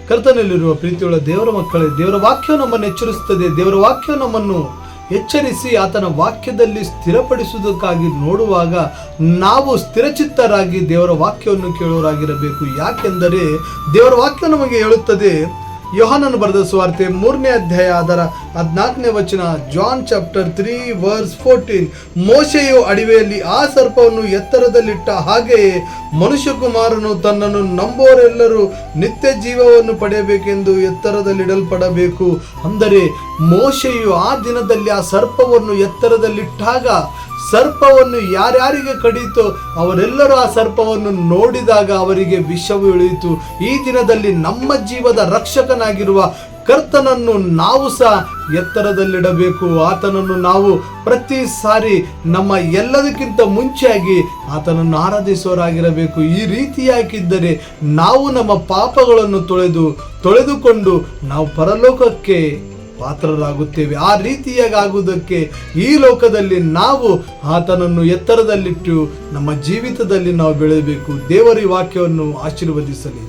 ಕರ್ತನಲ್ಲಿರುವ ಪ್ರೀತಿಯುಳ್ಳ ದೇವರ ಮಕ್ಕಳೇ, ದೇವರ ವಾಕ್ಯವು ನಮ್ಮನ್ನು ಎಚ್ಚರಿಸುತ್ತದೆ. ದೇವರ ವಾಕ್ಯವು ನಮ್ಮನ್ನು ಎಚ್ಚರಿಸಿ ಆತನ ವಾಕ್ಯದಲ್ಲಿ ಸ್ಥಿರಪಡಿಸುವುದಕ್ಕಾಗಿ ನೋಡುವಾಗ ನಾವು ಸ್ಥಿರಚಿತ್ತರಾಗಿ ದೇವರ ವಾಕ್ಯವನ್ನು ಕೇಳುವರಾಗಿರಬೇಕು. ಯಾಕೆಂದರೆ ದೇವರ ವಾಕ್ಯ ನಮಗೆ ಹೇಳುತ್ತದೆ, ಯೋಹಾನನು ಬರೆದ ಸುವಾರ್ತೆ 3ನೇ ಅಧ್ಯಾಯ ಅದರ 14ನೇ ವಚನ, ಜಾನ್ ಚಾಪ್ಟರ್ 3 ವರ್ಸ್ 14, ಮೋಶೆಯು ಅಡವಿಯಲ್ಲಿ ಆ ಸರ್ಪವನ್ನು ಎತ್ತರದಲ್ಲಿಟ್ಟ ಹಾಗೆಯೇ ಮನುಷ್ಯಕುಮಾರನು ತನ್ನನ್ನು ನಂಬುವರೆಲ್ಲರೂ ನಿತ್ಯ ಜೀವವನ್ನು ಪಡೆಯಬೇಕೆಂದು ಎತ್ತರದಲ್ಲಿಡಲ್ಪಡಬೇಕು. ಅಂದರೆ ಮೋಶೆಯು ಆ ದಿನದಲ್ಲಿ ಆ ಸರ್ಪವನ್ನು ಎತ್ತರದಲ್ಲಿಟ್ಟಾಗ ಸರ್ಪವನ್ನು ಯಾರ್ಯಾರಿಗೆ ಕಡಿಯಿತೋ ಅವರೆಲ್ಲರೂ ಆ ಸರ್ಪವನ್ನು ನೋಡಿದಾಗ ಅವರಿಗೆ ವಿಷವು ಇಳಿಯಿತು. ಈ ದಿನದಲ್ಲಿ ನಮ್ಮ ಜೀವದ ರಕ್ಷಕನಾಗಿರುವ ಕರ್ತನನ್ನು ನಾವು ಸಹ ಎತ್ತರದಲ್ಲಿಡಬೇಕು. ಆತನನ್ನು ನಾವು ಪ್ರತಿ ಸಾರಿ ನಮ್ಮ ಎಲ್ಲದಕ್ಕಿಂತ ಮುಂಚೆಯಾಗಿ ಆತನನ್ನು ಆರಾಧಿಸುವರಾಗಿರಬೇಕು. ಈ ರೀತಿಯಾಗಿದ್ದರೆ ನಾವು ನಮ್ಮ ಪಾಪಗಳನ್ನು ತೊಳೆದುಕೊಂಡು ನಾವು ಪರಲೋಕಕ್ಕೆ ಪಾತ್ರರಾಗುತ್ತೇವೆ. ಆ ರೀತಿಯಾಗುವುದಕ್ಕೆ ಈ ಲೋಕದಲ್ಲಿ ನಾವು ಆತನನ್ನು ಎತ್ತರದಲ್ಲಿಟ್ಟು ನಮ್ಮ ಜೀವಿತದಲ್ಲಿ ನಾವು ಬೆಳೆಯಬೇಕು. ದೇವರ ವಾಕ್ಯವನ್ನು ಆಶೀರ್ವದಿಸಲಿ.